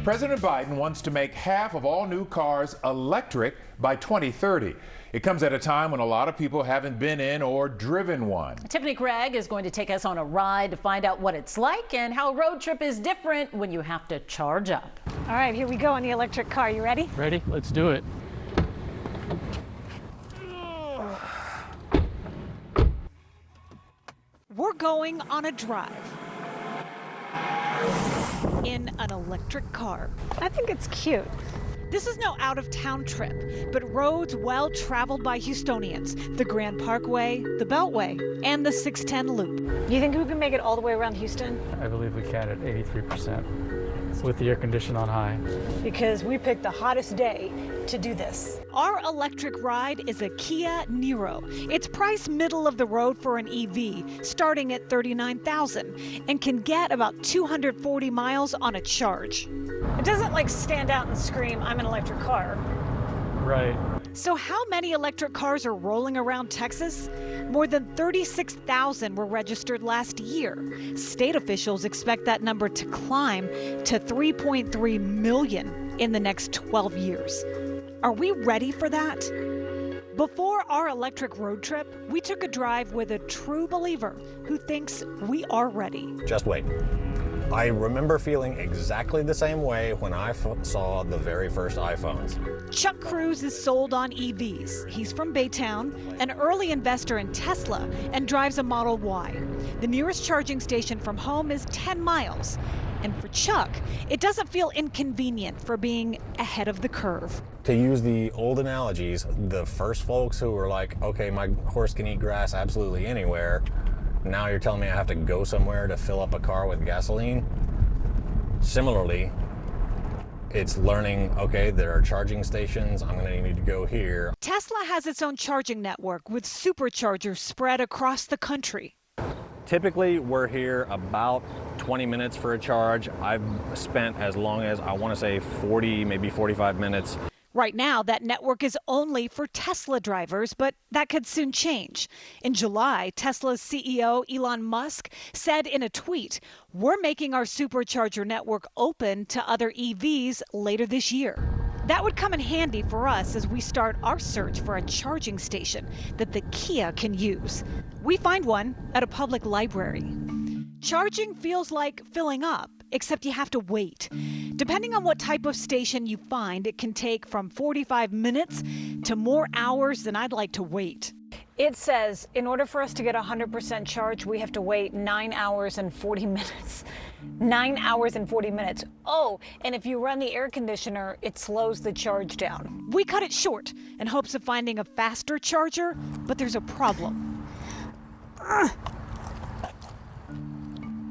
President Biden wants to make half of all new cars electric by 2030. It comes at a time when a lot of people haven't been in or driven one. Tiffany Craig is going to take us on a ride to find out what it's like and how a road trip is different when you have to charge up. All right, here we go on the electric car. You ready? Ready? Let's do it. We're going on a drive in an electric car. I think it's cute. This is no out-of-town trip, but roads well traveled by Houstonians. The Grand Parkway, the Beltway, and the 610 Loop. You think we can make it all the way around Houston? I believe we can at 83% with the air condition on high. Because we picked the hottest day to do this. Our electric ride is a Kia Niro. It's priced middle of the road for an EV, starting at $39,000, and can get about 240 miles on a charge. It doesn't like stand out and scream, I'm an electric car. Right. So how many electric cars are rolling around Texas? More than 36,000 were registered last year. State officials expect that number to climb to 3.3 million in the next 12 years. Are we ready for that? Before our electric road trip, we took a drive with a true believer who thinks we are ready. Just wait. I remember feeling exactly the same way when I saw the very first iPhones. Chuck Cruz is sold on EVs. He's from Baytown, an early investor in Tesla, and drives a Model Y. The nearest charging station from home is 10 miles. And for Chuck, it doesn't feel inconvenient for being ahead of the curve. To use the old analogies, the first folks who were like, okay, my horse can eat grass absolutely anywhere, now you're telling me I have to go somewhere to fill up a car with gasoline? Similarly, it's learning, okay, there are charging stations, I'm gonna need to go here. Tesla has its own charging network with superchargers spread across the country. Typically, we're here about 20 minutes for a charge. I've spent as long as, I wanna say 40, maybe 45 minutes. Right now, that network is only for Tesla drivers, but that could soon change. In July, Tesla's CEO Elon Musk said in a tweet, "We're making our supercharger network open to other EVs later this year." That would come in handy for us as we start our search for a charging station that the Kia can use. We find one at a public library. Charging feels like filling up, except you have to wait. Depending on what type of station you find, it can take from 45 minutes to more hours than I'd like to wait. It says in order for us to get 100% charge, we have to wait 9 hours and 40 minutes. 9 hours and 40 minutes. Oh, and if you run the air conditioner, it slows the charge down. We cut it short in hopes of finding a faster charger, but there's a problem.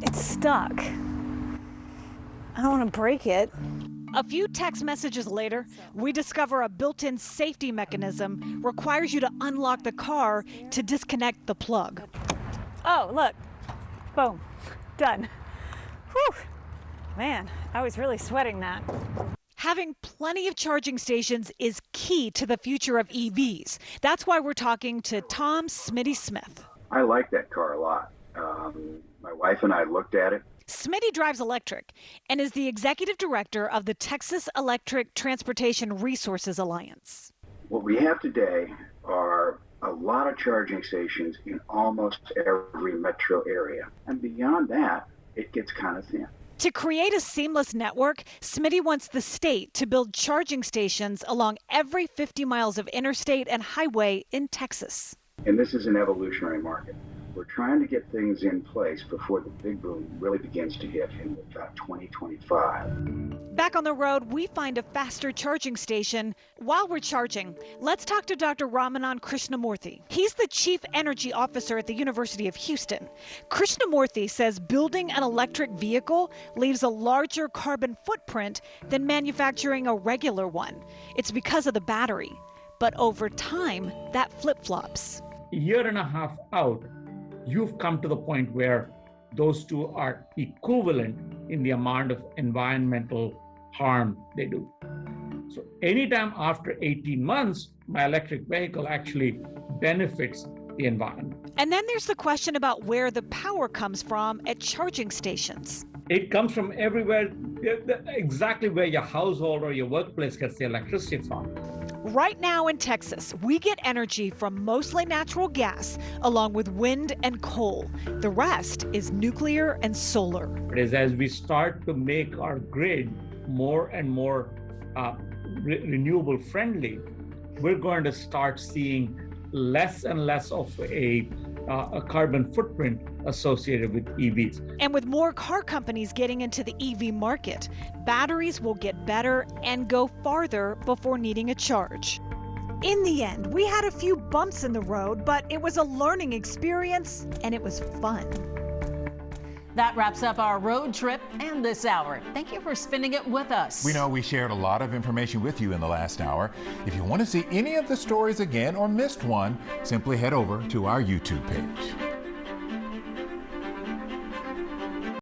It's stuck. I don't want to break it. A few text messages later, we discover a built-in safety mechanism requires you to unlock the car to disconnect the plug. Oh, look. Boom. Done. Whew. Man, I was really sweating that. Having plenty of charging stations is key to the future of EVs. That's why we're talking to Tom Smitty Smith. I like that car a lot. My wife and I looked at it. Smitty drives electric and is the executive director of the Texas Electric Transportation Resources Alliance. What we have today are a lot of charging stations in almost every metro area. And beyond that, it gets kind of thin. To create a seamless network, Smitty wants the state to build charging stations along every 50 miles of interstate and highway in Texas. And this is an evolutionary market. We're trying to get things in place before the big boom really begins to hit in about 2025. Back on the road, we find a faster charging station. While we're charging, let's talk to Dr. Ramanan Krishnamurthy. He's the Chief Energy Officer at the University of Houston. Krishnamurthy says building an electric vehicle leaves a larger carbon footprint than manufacturing a regular one. It's because of the battery. But over time, that flip-flops. A year and a half out, you've come to the point where those two are equivalent in the amount of environmental harm they do. So anytime after 18 months, my electric vehicle actually benefits the environment. And then there's the question about where the power comes from at charging stations. It comes from everywhere, exactly where your household or your workplace gets the electricity from. Right now in Texas, we get energy from mostly natural gas, along with wind and coal. The rest is nuclear and solar. It is as we start to make our grid more and more renewable friendly, we're going to start seeing less and less of a carbon footprint associated with EVs. And with more car companies getting into the EV market, batteries will get better and go farther before needing a charge. In the end, we had a few bumps in the road, but it was a learning experience and it was fun. That wraps up our road trip and this hour. Thank you for spending it with us. We know we shared a lot of information with you in the last hour. If you want to see any of the stories again or missed one, simply head over to our YouTube page.